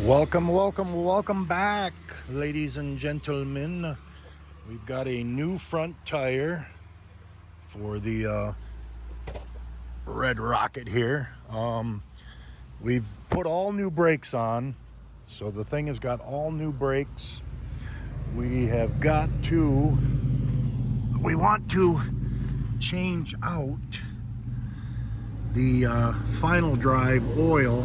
Welcome back, ladies and gentlemen. We've got a new front tire for the Red Rocket here. We've put all new brakes on, so the thing has got all new brakes. We want to change out the final drive oil,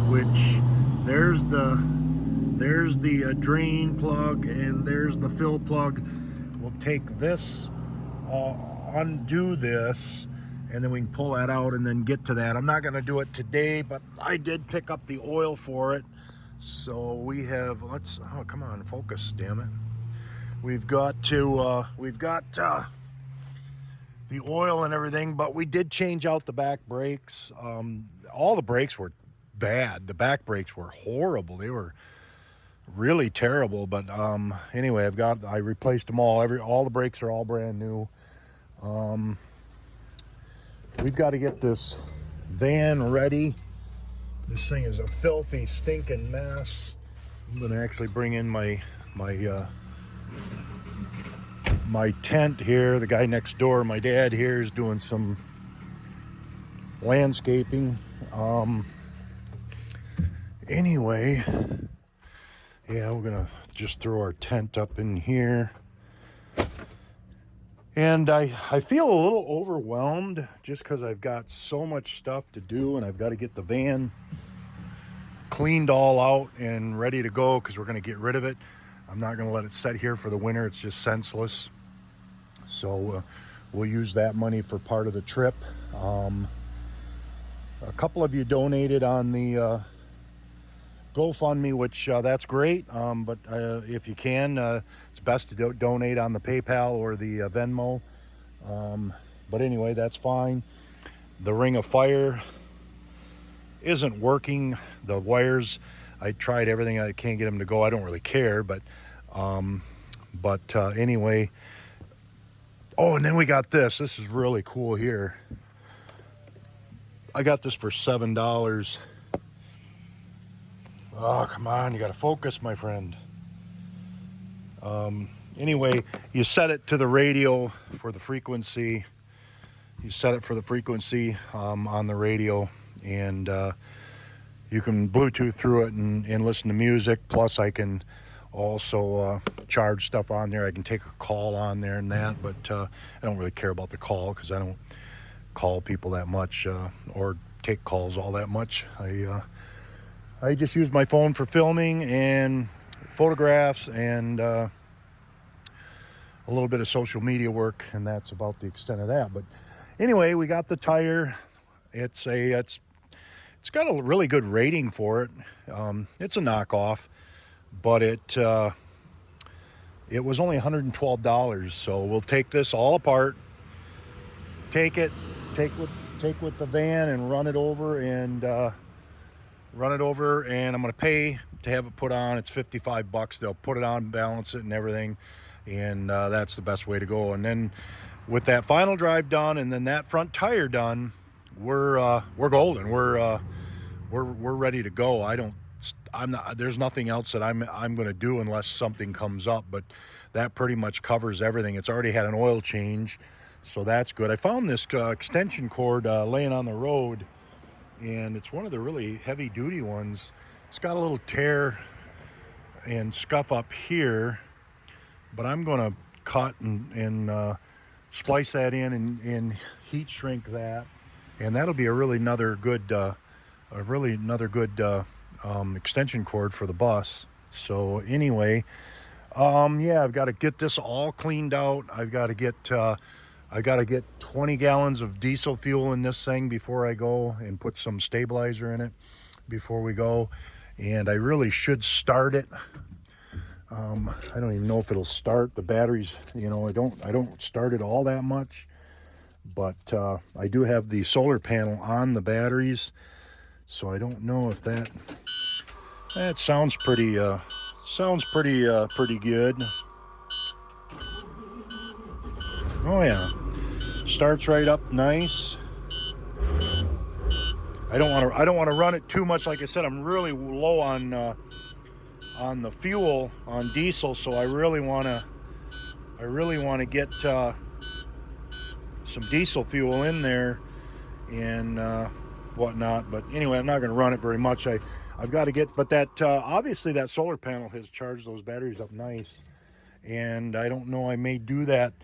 which there's the drain plug and there's the fill plug. We'll take this, undo this, and then we can pull that out and then get to that. I'm not going to do it today, but I did pick up the oil for it. So we have, oh, come on, focus, damn it. We've got the oil and everything, but we did change out the back brakes. All the brakes were bad. The back brakes were horrible. They were really terrible. But anyway, I replaced them all. All the brakes are all brand new. We've got to get this van ready. This thing is a filthy, stinking mess. I'm going to actually bring in my tent here. The guy next door, my dad here, is doing some landscaping. Anyway, yeah, we're gonna just throw our tent up in here. And I feel a little overwhelmed just because I've got so much stuff to do, and I've got to get the van cleaned all out and ready to go because we're going to get rid of it. I'm not going to let it sit here for the winter. It's just senseless. So we'll use that money for part of the trip. A couple of you donated on the GoFundMe, which that's great, but if you can, it's best to donate on the PayPal or the Venmo. But anyway, that's fine. The Ring of Fire isn't working. The wires, I tried everything. I can't get them to go. I don't really care, but anyway. Oh, and then we got this. This is really cool here. I got this for $7. Oh, come on, you got to focus, my friend. Anyway, you set it to the radio for the frequency. You set it for the frequency on the radio, and you can Bluetooth through it and listen to music. Plus, I can also charge stuff on there. I can take a call on there and that, but I don't really care about the call because I don't call people that much or take calls all that much. I just use my phone for filming and photographs and a little bit of social media work, and that's about the extent of that. But anyway, we got the tire. It's got a really good rating for it. It's a knockoff, but it was only $112. So we'll take this all apart, take with the van and run it over, and I'm going to pay to have it put on. It's $55. They'll put it on, balance it and everything, and that's the best way to go. And then with that final drive done and then that front tire done, we're golden. We're ready to go. There's nothing else that I'm going to do unless something comes up, but that pretty much covers everything. It's already had an oil change, so that's good. I found this extension cord laying on the road, and it's one of the really heavy duty ones. It's got a little tear and scuff up here, but I'm going to cut and splice that in and heat shrink that, and that'll be a really another good extension cord for the bus. So anyway, yeah, I've got to get this all cleaned out. I got to get 20 gallons of diesel fuel in this thing before I go, and put some stabilizer in it before we go. And I really should start it. I don't even know if it'll start. The batteries, I don't start it all that much, but I do have the solar panel on the batteries, so I don't know if that sounds pretty good. Oh yeah, starts right up nice. I don't want to run it too much. Like I said, I'm really low on the fuel on diesel, so I really want to get some diesel fuel in there and whatnot. But anyway, I'm not going to run it very much. I've got to get, but that obviously that solar panel has charged those batteries up nice, and I don't know, I may do that.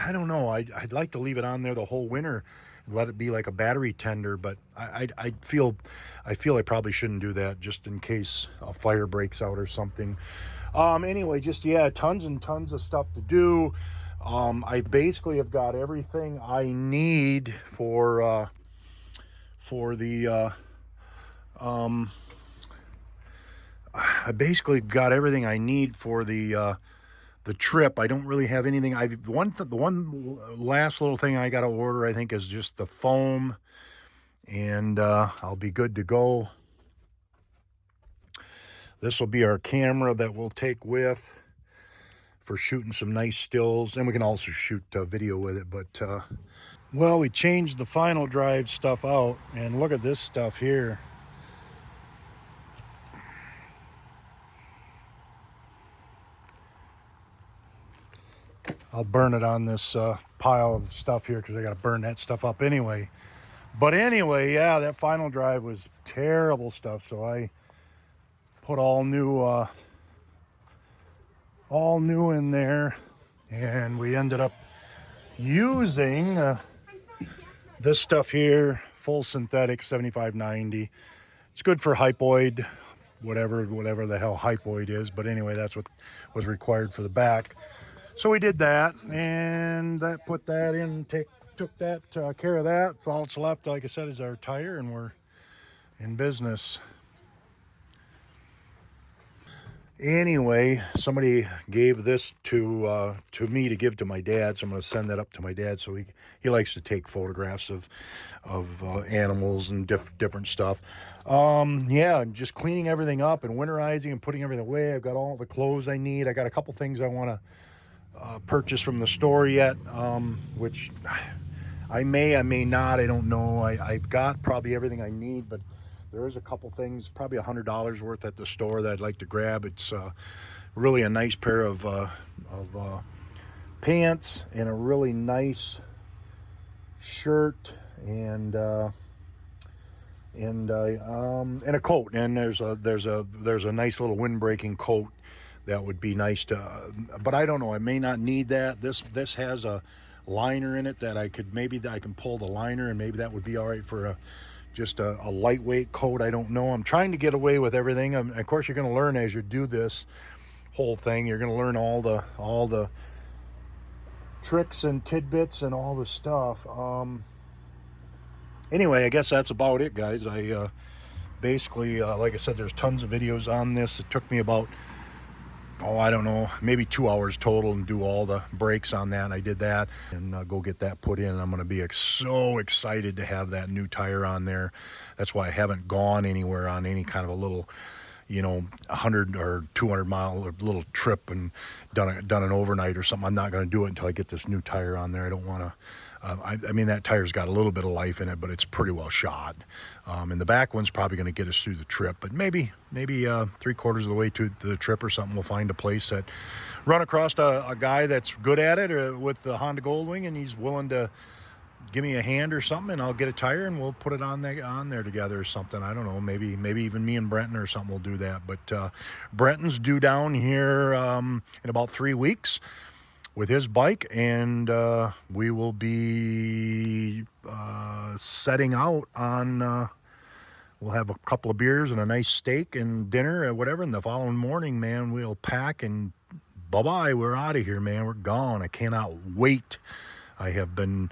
I don't know. I'd like to leave it on there the whole winter and let it be like a battery tender, but I feel I probably shouldn't do that, just in case a fire breaks out or something. Anyway, just, yeah, tons and tons of stuff to do. I basically have got everything I need for the I basically got everything I need for the trip. I don't really have anything. The one last little thing I got to order, I think, is just the foam, and I'll be good to go. This will be our camera that we'll take with for shooting some nice stills, and we can also shoot video with it. But well, we changed the final drive stuff out, and look at this stuff here. I'll burn it on this pile of stuff here because I got to burn that stuff up anyway. But anyway, yeah, that final drive was terrible stuff, so I put all new in there, and we ended up using this stuff here, full synthetic 7590. It's good for hypoid, whatever the hell hypoid is, but anyway, that's what was required for the back. So we did that, and that put that in, took that care of that. So all that's left, like I said, is our tire, and we're in business. Anyway, somebody gave this to me to give to my dad, so I'm going to send that up to my dad. So he likes to take photographs of animals and different stuff. Yeah, just cleaning everything up and winterizing and putting everything away. I've got all the clothes I need. I got a couple things I want to purchase from the store yet, which I may not. I don't know. I've got probably everything I need, but there is a couple things, probably $100 worth at the store that I'd like to grab. It's really a nice pair of pants and a really nice shirt and a coat. And there's a nice little wind-breaking coat that would be nice to, but I don't know. I may not need that. This has a liner in it that I can pull the liner, and maybe that would be all right for just a lightweight coat. I don't know. I'm trying to get away with everything. Of course, you're going to learn as you do this whole thing. You're going to learn all the tricks and tidbits and all the stuff. Anyway, I guess that's about it, guys. I basically, like I said, there's tons of videos on this. It took me about, I don't know, maybe 2 hours total, and do all the brakes on that. And I did that, and go get that put in. I'm going to be so excited to have that new tire on there. That's why I haven't gone anywhere on any kind of a little, 100 or 200 mile or little trip and done an overnight or something. I'm not going to do it until I get this new tire on there. I don't want to. I mean, that tire's got a little bit of life in it, but it's pretty well shot. And the back one's probably going to get us through the trip, but maybe 3/4 of the way to the trip or something, we'll find a place that run across a guy that's good at it with the Honda Goldwing, and he's willing to give me a hand or something, and I'll get a tire and we'll put it on there together or something. I don't know, maybe even me and Brenton or something will do that. But Brenton's due down here in about 3 weeks with his bike, and we will be setting out on, we'll have a couple of beers and a nice steak and dinner or whatever, and the following morning, man, we'll pack and bye-bye, we're out of here, man. We're gone. I cannot wait. I have been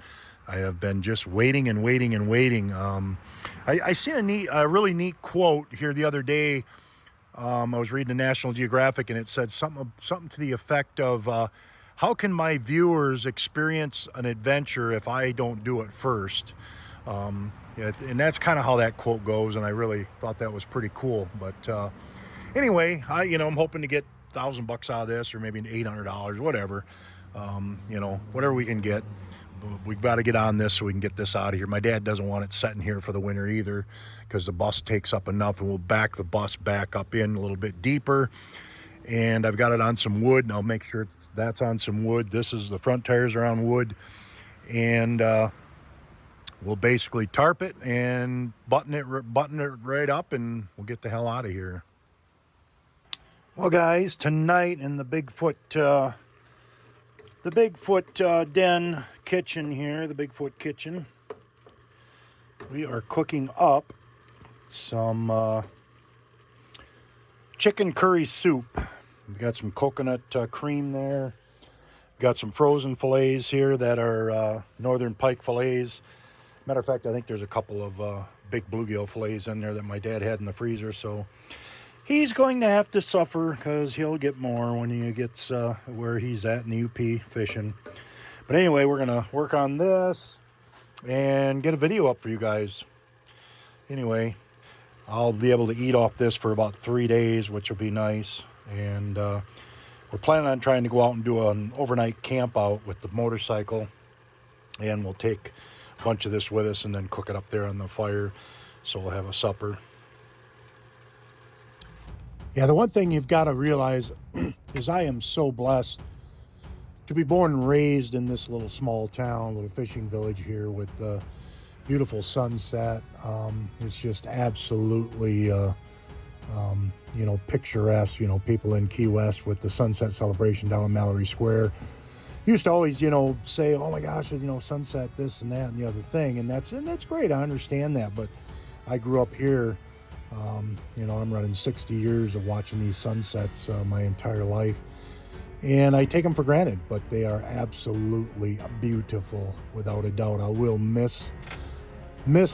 just waiting and waiting and waiting. I seen a really neat quote here the other day. I was reading the National Geographic, and it said something to the effect of, how can my viewers experience an adventure if I don't do it first? Yeah, and that's kind of how that quote goes, and I really thought that was pretty cool. But anyway, I'm hoping to get $1,000 out of this, or maybe $800, whatever. Whatever we can get. we've got to get on this so we can get this out of here. My dad doesn't want it sitting here for the winter either, because the bus takes up enough, and we'll back the bus back up in a little bit deeper. And I've got it on some wood, and I'll make sure that's on some wood. This is the front tires are on wood, and we'll basically tarp it and button it right up, and we'll get the hell out of here. Well, guys, tonight in the Bigfoot den kitchen here, the Bigfoot kitchen, we are cooking up some chicken curry soup. We've got some coconut cream there. Got some frozen fillets here that are northern pike fillets. Matter of fact, I think there's a couple of big bluegill fillets in there that my dad had in the freezer, so he's going to have to suffer because he'll get more when he gets where he's at in the UP fishing. But anyway, we're going to work on this and get a video up for you guys. Anyway, I'll be able to eat off this for about 3 days, which will be nice. And we're planning on trying to go out and do an overnight camp out with the motorcycle. And we'll take a bunch of this with us and then cook it up there on the fire. So we'll have a supper. Yeah, the one thing you've got to realize is I am so blessed to be born and raised in this little small town, little fishing village here with the beautiful sunset. It's just absolutely, picturesque. People in Key West with the sunset celebration down in Mallory Square used to always, say, oh my gosh, sunset, this and that and the other thing. And that's great. I understand that. But I grew up here. I'm running 60 years of watching these sunsets my entire life, and I take them for granted, but they are absolutely beautiful without a doubt. I will miss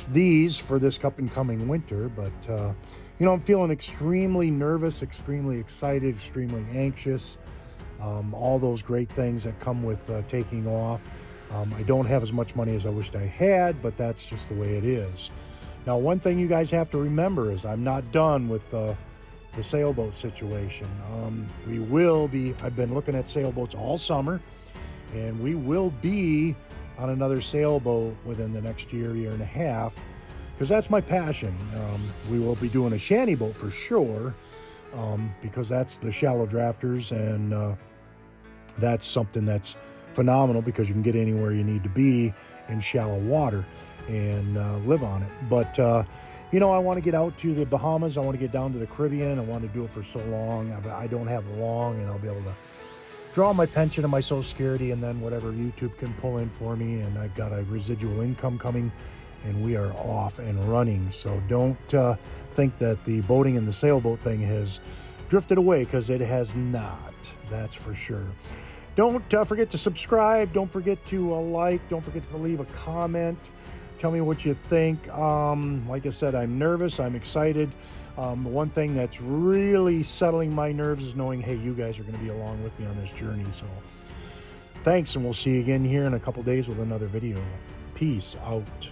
these for this up and coming winter, but I'm feeling extremely nervous, extremely excited, extremely anxious. All those great things that come with taking off. I don't have as much money as I wished I had, but that's just the way it is. Now, one thing you guys have to remember is I'm not done with the sailboat situation. I've been looking at sailboats all summer, and we will be on another sailboat within the next year and a half, because that's my passion. We will be doing a shanty boat for sure, because that's the shallow drafters, and that's something that's phenomenal because you can get anywhere you need to be in shallow water and live on it. But I want to get out to the Bahamas. I want to get down to the Caribbean. I want to do it for so long. I don't have long, and I'll be able to draw my pension and my Social Security, and then whatever YouTube can pull in for me, and I've got a residual income coming, and we are off and running. So don't think that the boating and the sailboat thing has drifted away, because it has not. That's for sure. Don't forget to subscribe. Don't forget to like. Don't forget to leave a comment. Tell me what you think. Like I said, I'm nervous. I'm excited. The one thing that's really settling my nerves is knowing, hey, you guys are going to be along with me on this journey. So thanks, and we'll see you again here in a couple days with another video. Peace out.